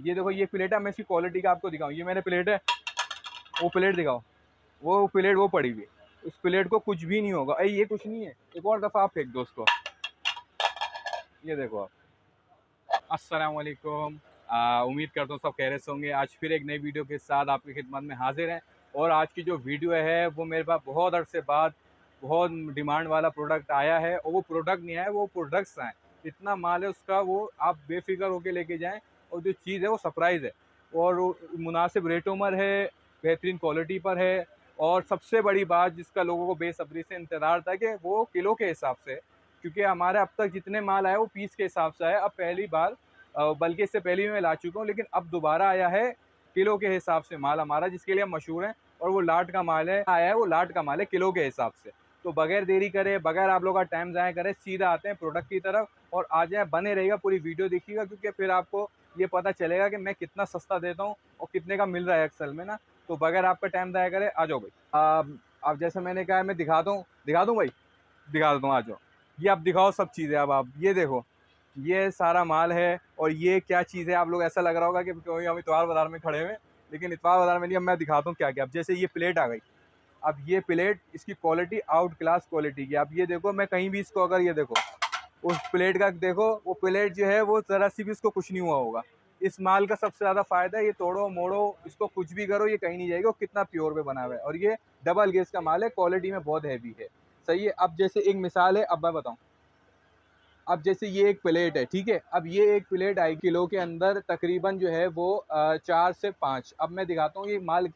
ये देखो ये प्लेट है, मैं इसकी क्वालिटी का आपको दिखाऊं। ये मेरे प्लेट है, वो प्लेट दिखाओ, वो प्लेट वो पड़ी हुई है, उस प्लेट को कुछ भी नहीं होगा। अरे ये कुछ नहीं है, एक और दफ़ा आप फेंक दो उसको। ये देखो आप। अस्सलाम वालेकुम। उम्मीद करता हूँ सब खैरियत से होंगे। आज फिर एक नई वीडियो के साथ आपकी खिदमत में हाजिर हैं। और आज की जो वीडियो है वो मेरे पास बहुत अरसे बाद बहुत डिमांड वाला प्रोडक्ट आया है। और वो प्रोडक्ट नहीं आया, वो प्रोडक्ट्स आए। इतना माल है उसका, वो आप बेफिक्र होकर लेके जाएं। और जो चीज़ है वो सरप्राइज़ है, और वो मुनासिब रेटों पर है, बेहतरीन क्वालिटी पर है। और सबसे बड़ी बात जिसका लोगों को बेसब्री से इंतज़ार था कि वो किलो के हिसाब से, क्योंकि हमारे अब तक जितने माल आए वो पीस के हिसाब से आए। अब पहली बार, बल्कि इससे पहले भी मैं ला चुका हूँ, लेकिन अब दोबारा आया है किलो के हिसाब से माल हमारा, जिसके लिए हम मशहूर हैं। और वो लाट का माल है, आया है वो लाट का माल है किलो के हिसाब से। तो बगैर देरी करे, बगैर आप लोग का टाइम ज़ाया करें, सीधा आते हैं प्रोडक्ट की तरफ। और आ जाए, बने रहेगा, पूरी वीडियो देखिएगा, क्योंकि फिर आपको ये पता चलेगा कि मैं कितना सस्ता देता हूँ और कितने का मिल रहा है अक्सर में ना। तो बगैर आपका टाइम ज़ाया करे, आ जाओ भाई। अब जैसे मैंने कहा, मैं दिखा दूँ भाई, दिखा देता हूँ, आ जाओ। ये आप दिखाओ सब चीज़ें। अब आप ये देखो, ये सारा माल है। और ये क्या चीज़ है, आप लोग ऐसा लग रहा होगा कि कोई हम इतवार बाज़ार में खड़े हुए हैं, लेकिन इतवार बाज़ार में नहीं। अब मैं दिखाता हूँ क्या क्या। अब जैसे ये प्लेट आ गई, अब ये प्लेट, इसकी क्वालिटी आउट क्लास क्वालिटी की। आप ये देखो, मैं कहीं भी इसको, अगर ये देखो उस प्लेट का देखो, वो प्लेट जो है वो ज़रा सी भी इसको कुछ नहीं हुआ होगा। इस माल का सबसे ज़्यादा फ़ायदा है, ये तोड़ो मोड़ो, इसको कुछ भी करो, ये कहीं नहीं जाएगा। वो कितना प्योर पे बना हुआ है, और ये डबल गेज का माल है, क्वालिटी में बहुत हैवी है। सही है। अब जैसे एक मिसाल है, अब मैं बताऊँ। अब जैसे ये एक प्लेट है, ठीक है। अब ये एक प्लेट आई किलो के अंदर तकरीबन जो है वो 4 से 5। अब मैं दिखाता हूँ ये माल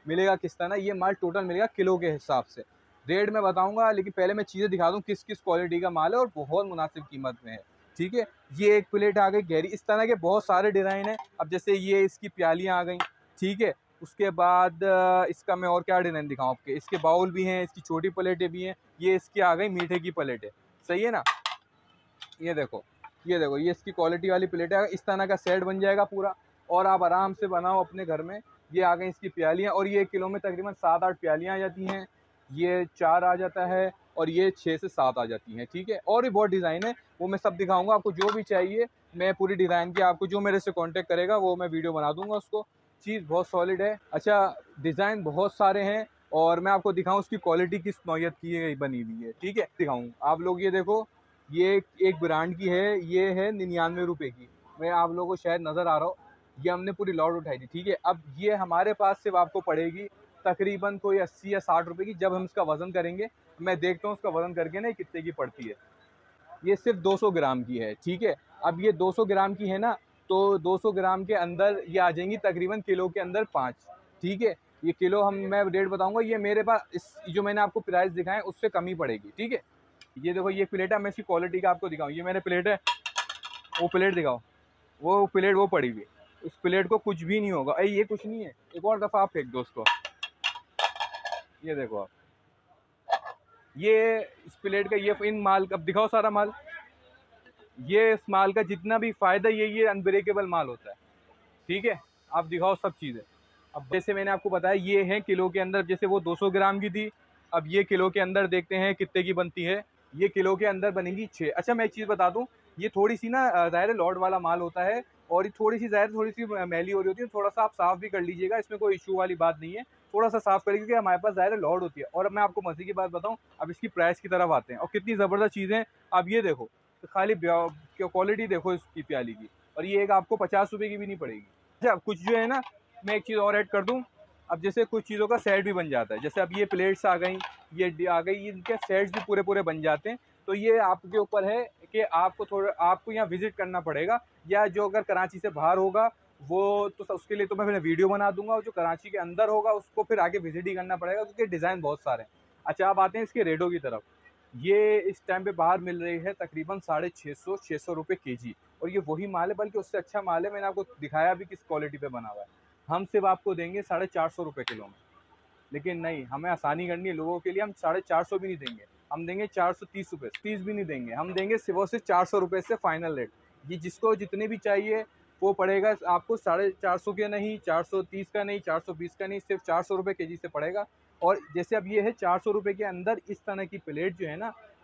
मिलेगा किस तरह। ये माल टोटल मिलेगा किलो के हिसाब से। रेट मैं बताऊंगा, लेकिन पहले मैं चीज़ें दिखा दूँ किस किस क्वालिटी का माल है, और बहुत मुनासिब कीमत में है, ठीक है। ये एक प्लेट आ गई गहरी, इस तरह के बहुत सारे डिज़ाइन हैं। अब जैसे ये इसकी प्यालियाँ आ गई, ठीक है। उसके बाद इसका मैं और क्या डिज़ाइन दिखाऊँ आपके। इसके बाउल भी हैं, इसकी छोटी प्लेटें भी हैं। ये इसकी आ गई मीठे की प्लेटें, सही है ना। ये देखो, ये देखो, ये इसकी क्वालिटी वाली प्लेट है। इस तरह का सेट बन जाएगा पूरा, और आप आराम से बनाओ अपने घर में। ये आ गई इसकी प्यालियाँ, और ये 1 किलो में तकरीबन 7-8 प्यालियाँ आ जाती हैं। ये 4 आ जाता है, और ये 6 से 7 आ जाती हैं, ठीक है। और भी बहुत डिज़ाइन है, वो मैं सब दिखाऊंगा आपको। जो भी चाहिए, मैं पूरी डिज़ाइन की आपको, जो मेरे से कॉन्टेक्ट करेगा वो मैं वीडियो बना दूंगा उसको। चीज़ बहुत सॉलिड है। अच्छा, डिज़ाइन बहुत सारे हैं, और मैं आपको दिखाऊँ उसकी क्वालिटी किस नौयत की बनी हुई है, ठीक है। दिखाऊँ आप लोग, ये देखो, ये एक ब्रांड की है, ये है 99 रुपये की। मैं आप लोगों को शायद नज़र आ रहा हो, ये हमने पूरी लॉट उठाई थी, ठीक है। अब ये हमारे पास सिर्फ आपको पड़ेगी तकरीबन कोई 80 या 60 रुपये की। जब हम इसका वज़न करेंगे, मैं देखता हूँ उसका वज़न करके ना कितने की पड़ती है। ये सिर्फ 200 ग्राम की है, ठीक है। अब ये 200 ग्राम की है ना, तो 200 ग्राम के अंदर ये आ जाएंगी तकरीबन किलो के अंदर 5, ठीक है। ये किलो, मैं रेट बताऊंगा, ये मेरे पास इस जो मैंने आपको प्राइस दिखाए उससे कम ही पड़ेगी, ठीक है। ये देखो ये प्लेट है, मैं इसकी क्वालिटी का आपको दिखाऊं। ये मेरे प्लेट है, वो प्लेट दिखाओ, वो प्लेट वो पड़ी हुई, उस प्लेट को कुछ भी नहीं होगा। अरे ये कुछ नहीं है, एक और दफ़ा आप फेंक दो उसको। ये देखो आप, ये इस प्लेट का, ये इन माल का, अब दिखाओ सारा माल। ये इस माल का जितना भी फ़ायदा, ये अनब्रेकेबल माल होता है, ठीक है। आप दिखाओ सब चीज़ें। अब जैसे मैंने आपको बताया, ये है किलो के अंदर, जैसे वो 200 ग्राम की थी। अब ये किलो के अंदर देखते हैं कितने की बनती है। ये किलो के अंदर बनेगी 6। अच्छा, मैं एक चीज़ बता दूं, ये थोड़ी सी ना ज़ाहिर है लॉट वाला माल होता है, और ये थोड़ी सी ज़ाहिर, थोड़ी सी मैली हो रही होती है। थोड़ा सा आप साफ़ भी कर लीजिएगा, इसमें कोई इशू वाली बात नहीं है। थोड़ा सा साफ़ करिए, क्योंकि हमारे पास ज़ाहिर है लॉट होती है। और अब मैं आपको मज़े की बात बताऊँ, अब इसकी प्राइस की तरफ आते हैं, और कितनी ज़बरदस्त चीज़ें। अब ये देखो, तो खाली क्वालिटी देखो इसकी प्याली की, और ये एक आपको 50 रुपये की भी नहीं पड़ेगी। अच्छा, कुछ जो है ना, मैं एक चीज़ और ऐड कर दूं। अब जैसे कुछ चीज़ों का सेट भी बन जाता है, जैसे अब ये प्लेट्स आ गई, ये आ गई, इनके सेट्स भी पूरे पूरे बन जाते हैं। तो ये आपके ऊपर है कि आपको यहाँ विजिट करना पड़ेगा, या जो अगर कराची से बाहर होगा वो तो उसके लिए तो मैं फिर वीडियो बना दूंगा, और जो कराची के अंदर होगा उसको फिर आगे विजिट ही करना पड़ेगा, क्योंकि डिज़ाइन बहुत सारे हैं। अच्छा, अब आते हैं इसके रेटों की तरफ। ये इस टाइम पे बाहर मिल रही है तकरीबन 650 रुपये केजी, और ये वही माल है, बल्कि उससे अच्छा माल है। मैंने आपको दिखाया भी किस क्वालिटी पे बना हुआ है। हम सिर्फ आपको देंगे 450 रुपये किलो में। लेकिन नहीं, हमें आसानी करनी है लोगों के लिए, हम 450 भी नहीं देंगे। हम देंगे 430 रुपये, 30 भी नहीं देंगे। हम देंगे सिर्फ और सिर्फ 400 रुपये से फाइनल रेट। ये जिसको जितने भी चाहिए वो पड़ेगा आपको 450 का नहीं, 430 का नहीं, 420 का नहीं, सिर्फ 400 रुपये केजी से पड़ेगा। और जैसे अब ये है 400 रुपये के अंदर, इस तरह की प्लेट जो है ना,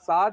7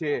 6،